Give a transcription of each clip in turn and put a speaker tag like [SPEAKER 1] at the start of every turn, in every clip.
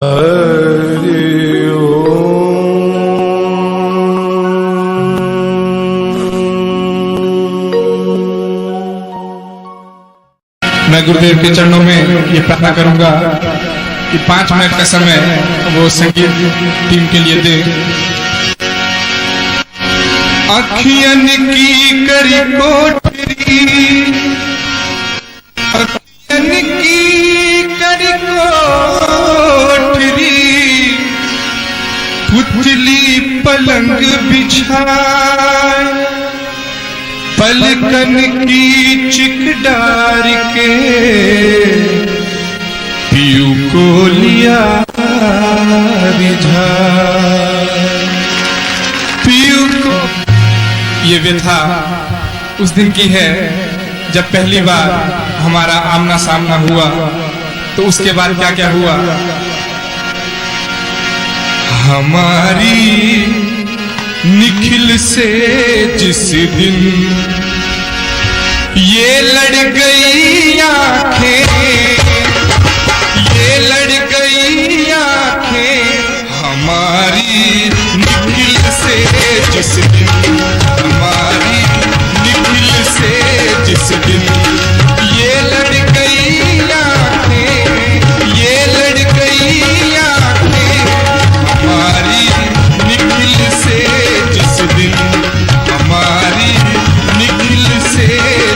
[SPEAKER 1] मैं गुरुदेव के चरणों में ये प्रार्थना करूंगा कि 5 मिनट का समय वो संगीत टीम के लिए दे। अखियन की करी कोठरी, अखियन की करी कोठरी, पुतली पलंग बिछाए, पलकन की चिकडार के पीयू को लिया रिझा। पीयू को ये व्यथा उस दिन की है जब पहली बार हमारा आमना सामना हुआ। तो उसके बाद क्या क्या हुआ। हमारी निखिल से जिस दिन ये लड़ गई आंखें, ये लड़ गई आंखें हमारी निखिल से जिस दिन, हमारी निखिल से जिस दिन ये लड़ गई आंखें, ये लड़ गई आंखें हमारी निखिल से जिस दिन, हमारी निखिल से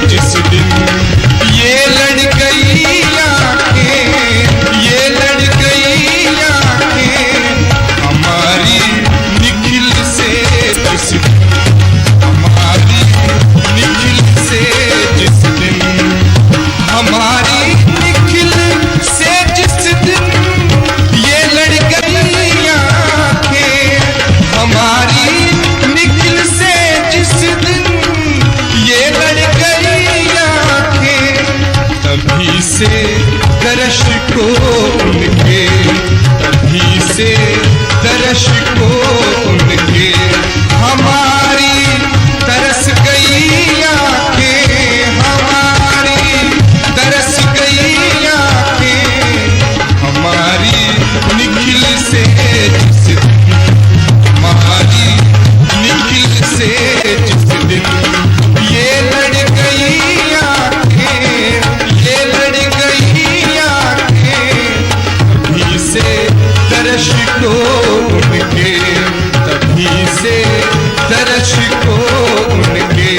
[SPEAKER 1] जिस दिन ये लड़ गई आंखें, ये लड़ गई आंखें हमारी निखिल से जिस दिन, हमारी निखिल से जिस दिन, हमारी निखिल से जिस दिन ये लड़ गई आंखें, हमारी निखिल से जिस दिन ये लड़ गई आंखें, तभी से दर्श को उनके, तभी से दर्श को उनके हमारी तरस गई आंखें, हमारी तरस गई आंखें हमारी निखिल से जिस दिन, हमारी निखिल से जिस दिन ये लड़ गई आंखें, ये लड़ गई आंखें तभी से दर्श को उनके, तभी से दर्श को उनके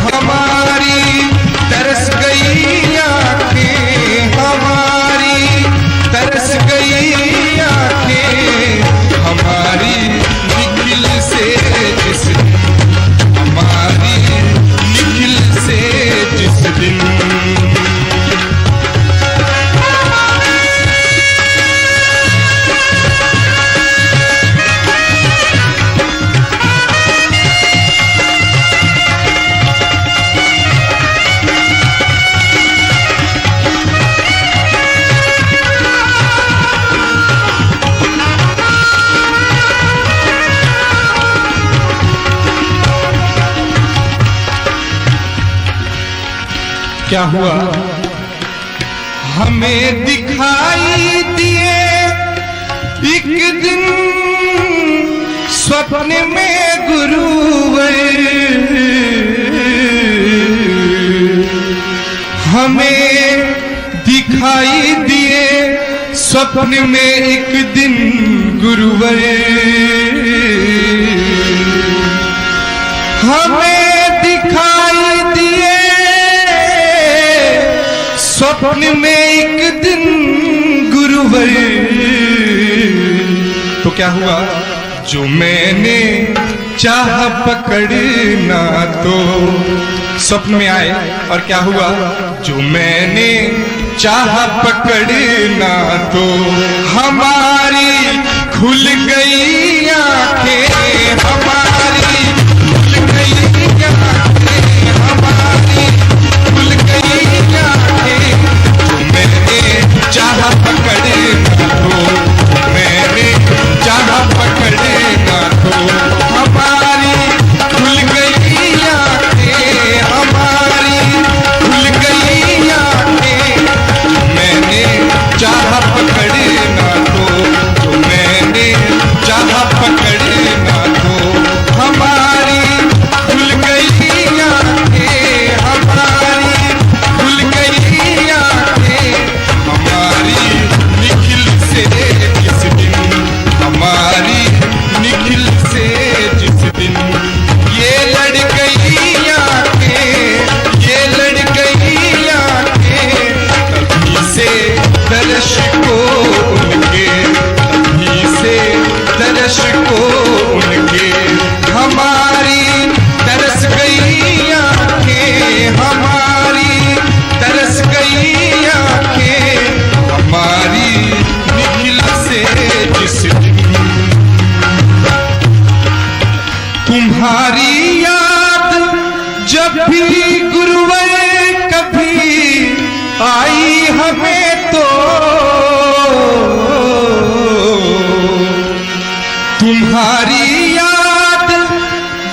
[SPEAKER 1] हमारी तरस गई आंखें, हमारी तरस गई आंखें हमारी निखिल से जिस दिन, हमारी निखिल से जिस दिन। क्या हुआ। हमें दिखाई दिए एक दिन स्वप्न में गुरुवर, हमें दिखाई दिए स्वप्न में एक दिन गुरुवर, हमें दिखाई दिए स्वप्न में एक दिन गुरुवर। तो क्या हुआ। जो मैंने चाह पकड़ना तो स्वप्न में आए और क्या हुआ। जो मैंने चाह पकड़ना तो हमारी खुल गई आंखें, हमारी खुल गई आंखें, हमारी खुल गई आंखें। जो मैंने चाह पकड़ना तो, मैंने चाह पकड़ना तो हमारी खुल गई आंखें, हमारी खुल गई आंखें। मैंने चाह पकड़ना तो तुम्हारी याद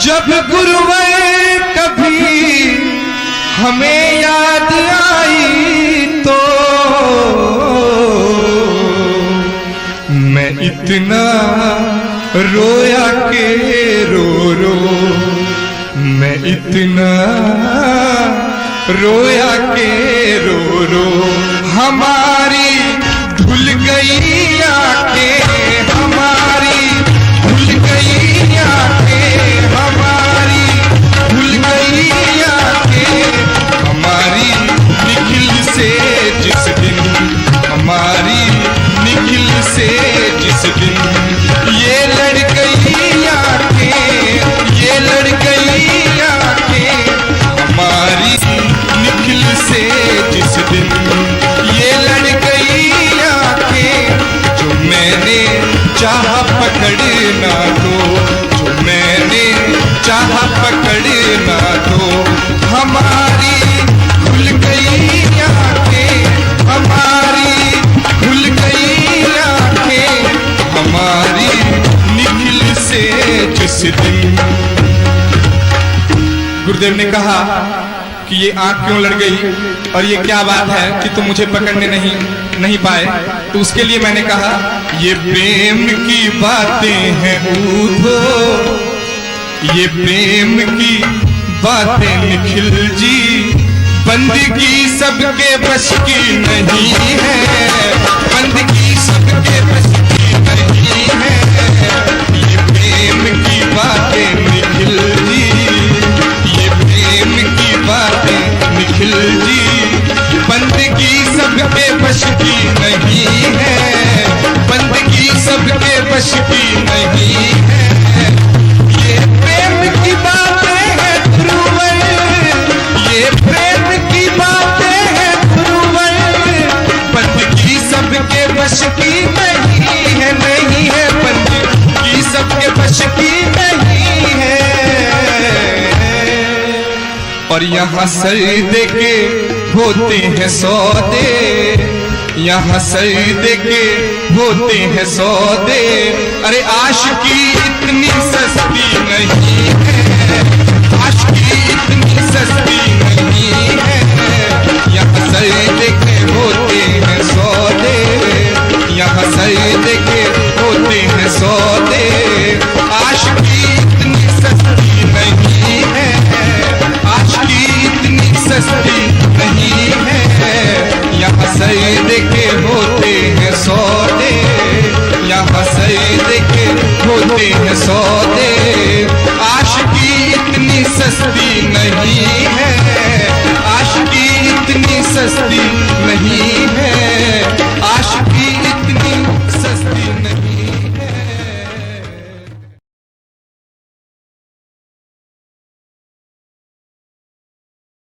[SPEAKER 1] जब गुरुवर कभी हमें याद आई तो मैं इतना रोया के रो मैं इतना रोया के रो हमारी धुल गई आंखें हमारी धुल गई आंखें हमारी धुल गई आंखें हमारी निखिल से जिस दिन हमारी निखिल से जिस दिन ये लड़ गई आंखें ये लड़ गई आंखें हमारी निखिल से जिस दिन ये लड़ गई आंखें जो मैंने चाहा पकड़ना दो जो मैंने चाहा पकड़ना दो हमारी खुल गई आंखें हमारी खुल गई आंखें हमारी निखिल से जिस दिन। गुरुदेव ने कहा कि ये आंख क्यों लड़ गई और ये क्या बात है कि तुम मुझे पकड़ने नहीं पाए। तो उसके लिए मैंने कहा ये प्रेम की बातें हैं ऊधो ये प्रेम की बातें निखिल जी बंदगी सबके बस की नहीं है बंदगी सबके बस की नहीं है ये प्रेम की बातें निखिल जी ये प्रेम की बातें निखिल जी बंदगी सबके बस की नहीं है बंदगी सबके बस की नहीं है ये प्रेम की बातें हैं ध्रुवन ये प्रेम की बातें हैं ध्रुवन बंदगी सबके बस की नहीं है बंदगी सबके बस की नहीं है। और यहाँ सजदे के होते हैं सौदे यहाँ सजदे के होते हैं सौदे अरे आशिकी इतनी सस्ती नहीं